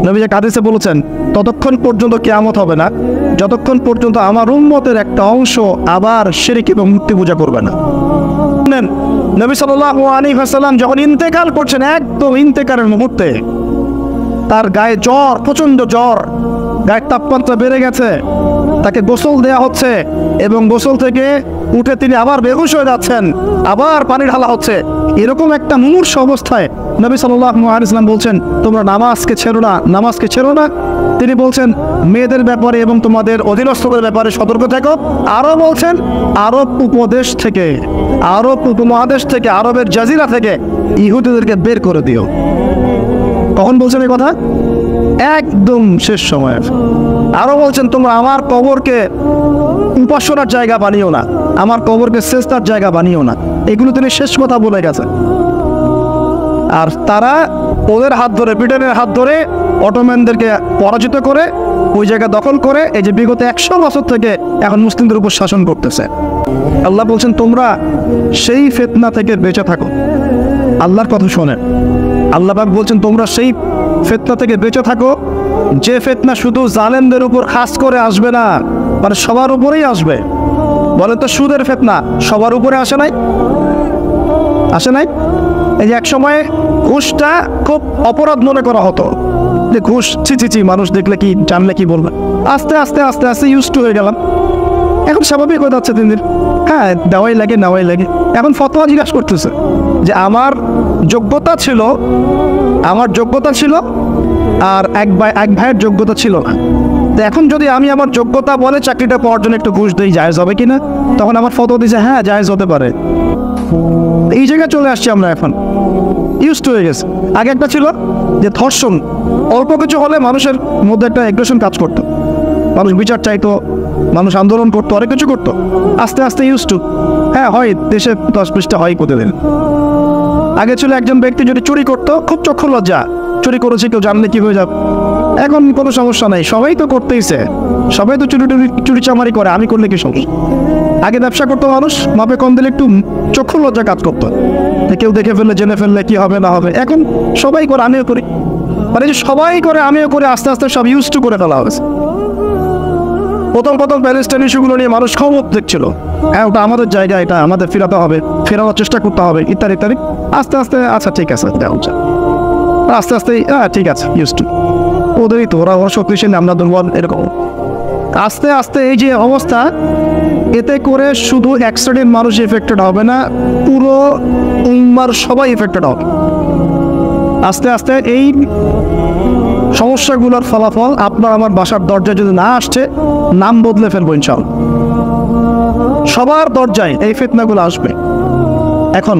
নবী এক হাদিসে বলেছেন, ততক্ষণ পর্যন্ত কিয়ামত হবে না যতক্ষণ পর্যন্ত আমার উম্মতের একটা অংশ আবার শিরক এবং মূর্তি পূজা করবে না। নবী সাল্লাল্লাহু আলাইহি ওয়াসাল্লাম যখন ইন্তেকাল করছেন, একদম ইন্তেকালের মুহূর্তে তার গায়ে জ্বর, প্রচন্ড জ্বর, গায়ের তাপমাত্রা বেড়ে গেছে, তাকে গোসল দেয়া হচ্ছে এবং গোসল থেকে উঠে তিনি আবার বেহুশ হয়ে যাচ্ছেন, আবার পানি ঢালা হচ্ছে। এরকম একটা মুমূর্ষ অবস্থায় নবী সাল্লাল্লাহু আলাইহি ওয়াসাল্লাম বলছেন, তোমরা নামাজকে ছেড়ো না, নামাজকে ছেড়ো না। তিনি বলছেন, মেয়েদের ব্যাপারে এবং তোমাদের অধীনস্থদের ব্যাপারে সতর্ক থেকো। আরও বলছেন, আরব উপদেশ থেকে, আরব উপমহাদেশ থেকে, আরবের জাজিরা থেকে ইহুদিদেরকে বের করে দিও। কখন বলছেন এই কথা? একদম শেষ সময়ে। আরো বলছেন, তোমরা আমার কবরকে উপাসনার জায়গা বানিও না, আমার কবরকে সেজদার জায়গা বানিও না। এগুলো তিনি শেষ কথা বলে গেছে। আর তারা ওদের হাত ধরে, ব্রিটেনের হাত ধরে অটোম্যানদেরকে পরাজিত করে ওই জায়গা দখল করে এই যে বিগত 100 বছর থেকে এখন মুসলিমদের উপর শাসন করতেছে। আল্লাহ বলছেন, তোমরা সেই ফিতনা থেকে বেঁচে থাকো। আল্লাহর কথা শোনেন, আল্লাহ পাক বলছেন, তোমরা সেই ফিতনা থেকে বেঁচে থাকো যে ফিতনা শুধু জালেমদের উপর খাস করে আসবে না, মানে সবার উপরেই আসবে। বলে তো সুদের ফিতনা সবার উপরে আসে নাই? আসে নাই? এই যে এক সময় ঘুষটা খুব অপরাধ মনে করা হতো, যে ঘুষ ছি, মানুষ দেখলে কি, জানলে কি বলবে। আস্তে আস্তে আস্তে আস্তে ইউজ টু হয়ে গেলাম, এখন স্বাভাবিক হয়ে যাচ্ছে দিন দিন। হ্যাঁ, দেওয়াই লাগে, নেওয়াই লাগে। এখন ফতোয়া জিজ্ঞাসা করতেছে যে আমার যোগ্যতা ছিল আর এক ভাইয়ের যোগ্যতা ছিল না। তো এখন যদি আমি আমার যোগ্যতা বলে চাকরিটা পাওয়ার জন্য একটু ঘুষ দিই, জায়েজ হবে কিনা? তখন আমার ফতোয়া দিয়েছে, হ্যাঁ জায়েজ হতে পারে। এই জায়গায় চলে আসছি আমরা, এখন ইউজ টু হয়ে গেছে। আগে একটা ছিল যে ধর্ষণ, অল্প কিছু হলে মানুষের মধ্যে একটা অ্যাগ্রেশন কাজ করতো, মানুষ বিচার চাইতো, মানুষ আন্দোলন করতো, অনেক কিছু করতো। আস্তে আস্তে ইউজ টু, হ্যাঁ হয়, দেশে 10-20টা হয় প্রতিদিন। আগে ছিল একজন ব্যক্তি যদি চুরি করতো, খুব চক্ষু লজ্জা, চুরি করেছে কেউ জানলে কি হয়ে যাবে। এখন কোনো সমস্যা নাই, সবাই তো করতেইছে, সবাই তো চুরি চামারি করে, আমি করলে কি সমস্যা? আগে ব্যবসা করতো মানুষ, মাপে কম দিলে একটু চক্ষু লজ্জা কাজ করতো, কেউ দেখে ফেললে, জেনে ফেললে কি হবে না হবে। এখন সবাই করে, আমিও করি, মানে যে সবাই করে আমিও করে, আস্তে আস্তে সব ইউজ টু করে ফেলা হয়েছে। প্রথম প্যালেস্টাইন ইস্যুগুলো নিয়ে মানুষ ক্ষমতা দেখছিল, হ্যাঁ ওটা আমাদের জায়গা, এটা আমাদের ফেরাতে হবে, ফেরানোর চেষ্টা করতে হবে, ইত্যাদি ইত্যাদি। আস্তে আস্তে আচ্ছা ঠিক আছে, আস্তে আস্তে হ্যাঁ ঠিক আছে, ইউজ টু। ওদেরই তো, ওরা শক্তিশালী, আমরা দুর্বল, এরকম। আস্তে আস্তে এই যে অবস্থা, এতে করে শুধু এক শ্রেণীর মানুষ এফেক্টেড হবে না, পুরো উম্মার সবাই এফেক্টেড হবে। আস্তে আস্তে এই সমস্যাগুলোর ফলাফল আপনার আমার বাসার দরজায় যদি না আসছে, নাম বদলে ফেলবো ইনশাআল্লাহ। সবার দরজায় এই ফিতনাগুলো আসবে। এখন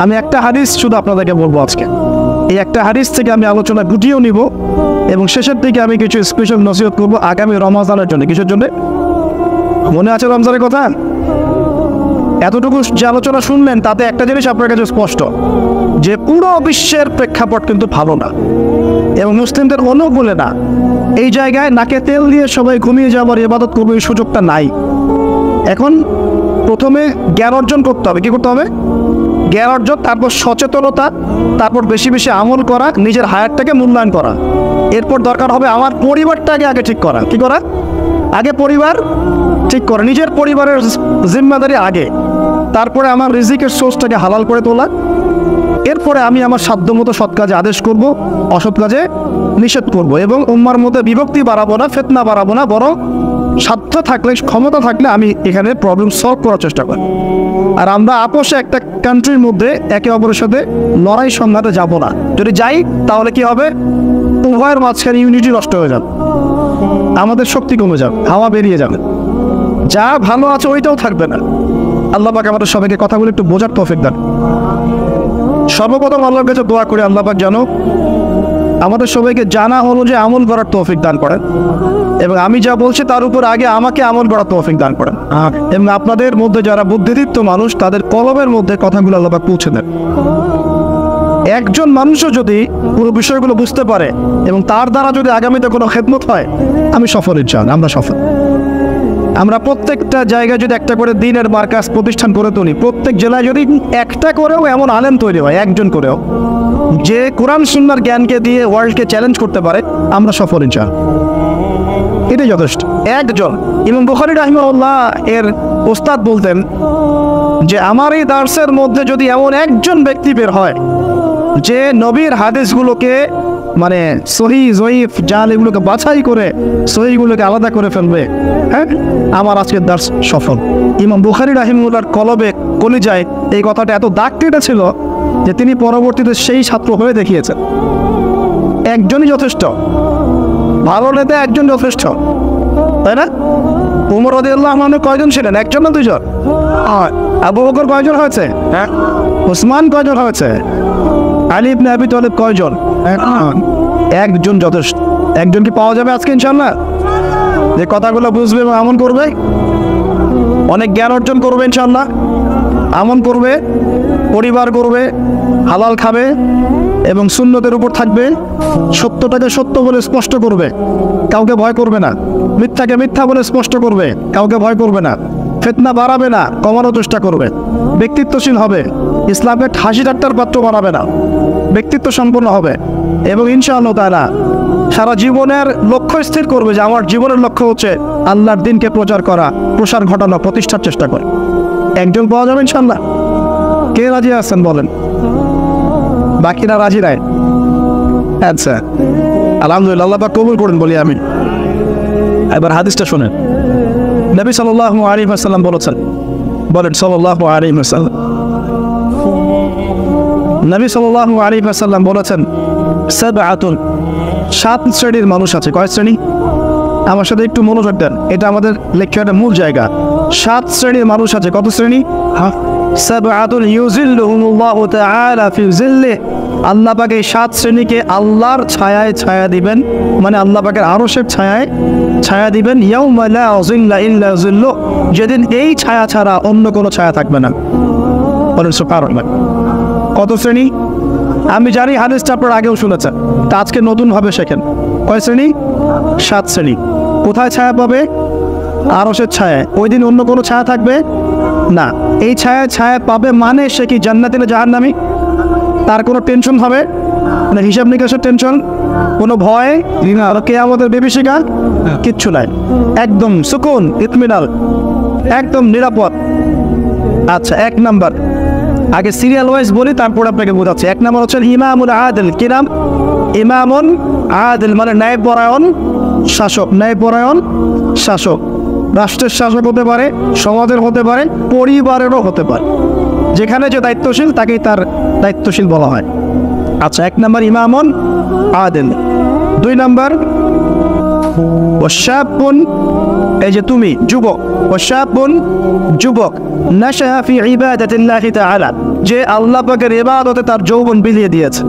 আমি একটা হাদিস শুধু আপনাদেরকে বলবো আজকে, এই একটা হাদিস থেকে আমি আলোচনা গুটিয়েও নিব এবং শেষের দিকে আমি কিছু স্পেশাল নসিহত করবো আগামী রমজানের জন্য। কিসের জন্য? মনে আছে রমজানের কথা? এতটুকু যে আলোচনা শুনলেন তাতে একটা জিনিস আপনার কাছে স্পষ্ট, যে পুরো বিশ্বের প্রেক্ষাপট কিন্তু ভালো না এবং মুসলিমদের অনুকূলে না। এই জায়গায় নাকে তেল দিয়ে সবাই ঘুমিয়ে যাওয়ার, ইবাদত করবো, এই সুযোগটা নাই। এখন প্রথমে জ্ঞান অর্জন করতে হবে। কি করতে হবে? জ্ঞান অর্জন, তারপর সচেতনতা, তারপর বেশি বেশি আমল করা, নিজের হায়াতটাকে মূল্যায়ন করা। এরপর দরকার হবে আমার পরিবারটাকে আগে ঠিক করা। কি করা? আগে পরিবার ঠিক করা, নিজের পরিবারের জিম্মাদারি আগে, তারপরে আমার রিজিকের সোর্সটাকে হালাল করে তোলা। এরপরে আমি আমার সাধ্যমতো সৎ কাজে আদেশ করব, অসৎ কাজে নিষেধ করব এবং উম্মার মধ্যে বিভক্তি বাড়াবো না, ফিতনা বাড়াবো না, বরং সাধ্য থাকলে, ক্ষমতা থাকলে আমি এখানে প্রবলেম সলভ করার চেষ্টা করি। আর আমরা আপোষে একটা কান্ট্রির মধ্যে একে অপরের সাথে লড়াই সংঘাতে যাব না। যদি যাই তাহলে কি হবে? উভয়ের মাঝখানে ইউনিটি নষ্ট হয়ে যাবে, আমাদের শক্তি কমে যাবে, হাওয়া বেরিয়ে যাবে, যা ভালো আছে ওইটাও থাকবে না। আল্লাহ পাক আমাদের সবাইকে কথাগুলো একটু বোঝার তৌফিক দান। সর্বপ্রথম আল্লাহর কাছে দোয়া করি, আল্লাহ পাক যেন আমাদের সবাইকে জানা অনুযায়ী আমল করার তৌফিক দান করেন এবং আমি যা বলছি তার উপর আগে আমাকে আমল করার তৌফিক দান করেন এবং আপনাদের মধ্যে যারা বুদ্ধিদীপ্ত মানুষ তাদের কলমের মধ্যে কথাগুলো আল্লাহ পাক পৌঁছে দেন। একজন মানুষও যদি পুরো বিষয়গুলো বুঝতে পারে এবং তার দ্বারা যদি আগামীতে কোনো খেদমত হয়, আমি সফল, ইনশাআল্লাহ আমরা সফল। আমরা প্রত্যেকটা জায়গায় যদি একটা করে দিনের মার্কাজ প্রতিষ্ঠান করে তুলি, প্রত্যেক জেলায় যদি একটা করেও এমন আলেম তৈরি হয়, একজন করেও, যে কোরআন সুন্নাহর জ্ঞানকে দিয়ে ওয়ার্ল্ডকে চ্যালেঞ্জ করতে পারে, আমরা সফল ইনশাআল্লাহ। এটাই যথেষ্ট। একজন। ইমাম বুখারী রাহিমাহুল্লাহ এর ওস্তাদ বলতেন যে আমার এই দার্সের মধ্যে যদি এমন একজন ব্যক্তি বের হয় যে নবীর হাদিসগুলোকে মানে সহি জয়ীফ জাল এগুলোকে বাছাই করে সহিগুলোকে আলাদা করে ফেলবে, হ্যাঁ, আমার আজকের দার্স সফল। ইমাম বুখারী রাহিমাহুল্লাহর কলবে কলিজায় এই কথাটা এত দাগ কেটেছিল যে তিনি পরবর্তীতে সেই ছাত্র হয়ে দেখিয়েছেন। একজনই যথেষ্ট, ভালো নেতা একজন যথেষ্ট, তাই না? উমর রাদিয়াল্লাহু আনহু কয়জন ছিলেন? একজন না দুইজন? আবু বকর কয়জন হয়েছে? উসমান কয়জন হয়েছে? আলী ইবনে আবি তালিব কয়জন? একজন যথেষ্ট। একজন কি পাওয়া যাবে আজকে ইনশাআল্লাহ? যে কথাগুলো বুঝবে এবং আমল করবে, অনেক জ্ঞান অর্জন করবে ইনশাআল্লাহ, আমল করবে, পরিবার করবে, হালাল খাবে এবং সুন্নতের উপর থাকবে, সত্যটাকে সত্য বলে স্পষ্ট করবে, কাউকে ভয় করবে না, মিথ্যাকে মিথ্যা বলে স্পষ্ট করবে, কাউকে ভয় করবে না, ফিতনা বাড়াবে না, কমানোর চেষ্টা করবে, ব্যক্তিত্বশীল হবে, ইসলামকে হাসি ঠাট্টার পাত্র বানাবে না, ব্যক্তিত্ব সম্পন্ন হবে এবং ইনশাআল্লাহ তাআলা সারা জীবনের লক্ষ্য স্থির করবে যে আমার জীবনের লক্ষ্য হচ্ছে আল্লাহর দ্বীনকে প্রচার করা, প্রসার ঘটানো, প্রতিষ্ঠার চেষ্টা করে। একজন পাওয়া যাবে ইনশাআল্লাহ? কে রাজি আছেন বলেন? বাকিরা রাজি নাই? আচ্ছা, আলহামদুলিল্লাহ, আল্লাহ পাক কবুল করুন বলি আমি। এবার হাদিসটা শুনেন। নবী সাল্লাল্লাহু আলাইহি ওয়াসাল্লাম বলেছেন, বলেন সাল্লাল্লাহু আলাইহি ওয়াসাল্লাম, নবী সাল্লাল্লাহু আলাইহি ওয়াসাল্লাম বলেছেন, সাবআতুন, 7 শ্রেণীর মানুষ আছে। কয় শ্রেণী? আমার সাথে একটু মনোযোগ দেন, এটা আমাদের লেকচারের মূল জায়গা। 7 শ্রেণীর মানুষ আছে। কত শ্রেণী? সাবআতুন ইউজিল্লুহুমুল্লাহু তাআলা ফি জিল্লিহি, আল্লাহ পাক এই 7 শ্রেণীকে আল্লাহর ছায়ায় ছায়া দিবেন, মানে আল্লাহ পাকের আরশের ছায়ায় ছায়া দিবেন, ইয়াউমা লা জিল্লা ইল্লা জিল্লুহু, যেদিন এই ছায়া ছাড়া অন্য কোনো ছায়া থাকবে না। বলেন সুবহানাল্লাহ। কত শ্রেণী? আমি জানি হাদিসটা আপনারা আগেও শুনেছেন, তা আজকে নতুনভাবে শেখেন। কয় শ্রেণী? 7 শ্রেণী। কোথায় ছায়া পাবে? আরশের ছায়ায়। ওই দিন অন্য কোনো ছায়া থাকবে না। এই ছায়া ছায়া পাবে মানে সে কি জান্নাতি না জাহান্নামী? তার কোনো টেনশন হবে না? হিসাব নিকাশের টেনশন, কোনো ভয়, কিয়ামতের বিভীষিকা কিচ্ছু নাই। একদম সুকুন, ইতমিনাল, একদম নিরাপদ। আচ্ছা, 1 নাম্বার, আগে সিরিয়াল ওয়াইজ বলি, তারপর আপনাকে বোঝাচ্ছি। 1 নাম্বার হচ্ছে ইমামুল আদিল। কি নাম? ইমামুন আদিল, মানে ন্যায়পরায়ণ শাসক। ন্যায়পরায়ণ শাসক, রাষ্ট্রের শাসক হতে পারে, সমাজের হতে পারে, পরিবারেরও হতে পারে। যেখানে যে দায়িত্বশীল তাকেই তার দায়িত্বশীল বলা হয়। আচ্ছা, 1 নাম্বার ইমামুন আদিল। 2 নাম্বার ওয়াশাবুন, এই যে তুমি যুবক, ওয়াশাবুন যুবক, নাশাআ ফি ইবাদাতিল্লাহি তাআলা, যে আল্লাহ পাকের ইবাদতে তার যৌবন বিলিয়ে দিয়েছে।